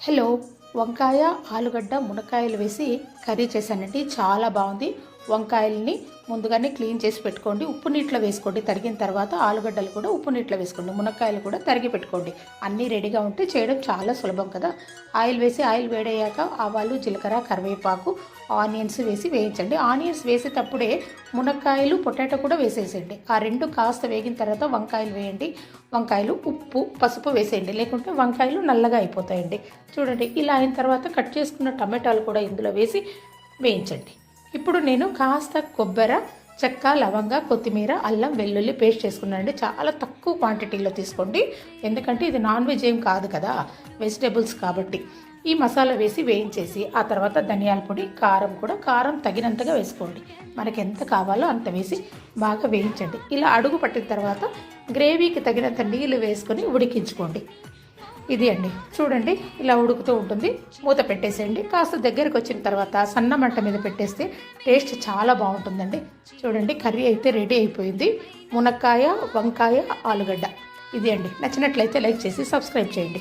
Hello, వంకాయ ఆలుగడ్డ మునక్కాయలు వేసి కర్రీ చేశానండి. చాలా బాగుంది. వంకాయల్ని ముందుగానే క్లీన్ చేసి పెట్టుకోండి. ఉప్పు నీటిలో వేసుకోండి. తరిగిన తర్వాత ఆలుగడ్డలు కూడా ఉప్పు నీటిలో వేసుకోండి. మునక్కాయలు కూడా తరిగి పెట్టుకోండి. అన్నీ రెడీగా ఉంటే చేయడం చాలా సులభం కదా. ఆయిల్ వేసి ఆయిల్ వేడయ్యాక ఆవాలు, జీలకర్ర, కరివేపాకు, ఆనియన్స్ వేసి వేయించండి. ఆనియన్స్ వేసేటప్పుడే మునక్కాయలు, పొటాటో కూడా వేసేసేయండి. ఆ రెండు కాస్త వేగిన తర్వాత వంకాయలు వేయండి. వంకాయలు, ఉప్పు, పసుపు వేసేయండి. లేకుంటే వంకాయలు నల్లగా అయిపోతాయండి. చూడండి, ఇలా అయిన తర్వాత కట్ చేసుకున్న టమాటాలు కూడా ఇందులో వేసి వేయించండి. ఇప్పుడు నేను కాస్త కొబ్బరి, చెక్క, లవంగ, కొత్తిమీర, అల్లం, వెల్లుల్లి పేస్ట్ చేసుకున్నానండి. చాలా తక్కువ క్వాంటిటీలో తీసుకోండి, ఎందుకంటే ఇది నాన్ వెజ్ ఏం కాదు కదా, వెజిటేబుల్స్ కాబట్టి. ఈ మసాలా వేసి వేయించేసి ఆ తర్వాత ధనియాల పొడి, కారం కూడా కారం తగినంతగా వేసుకోండి. మనకి ఎంత కావాలో అంత వేసి బాగా వేయించండి. ఇలా అడుగు పట్టిన తర్వాత గ్రేవీకి తగినంత నీళ్ళు వేసుకొని ఉడికించుకోండి. ఇది అండి, చూడండి ఇలా ఉడుకుతూ ఉంటుంది. మూత పెట్టేసేయండి. కాస్త దగ్గరికి వచ్చిన తర్వాత సన్న మంట మీద పెట్టేస్తే టేస్ట్ చాలా బాగుంటుందండి. చూడండి, కర్రీ అయితే రెడీ అయిపోయింది. మునక్కాయ, వంకాయ, ఆలుగడ్డ. ఇది అండి. నచ్చినట్లయితే లైక్ చేసి సబ్స్క్రైబ్ చేయండి.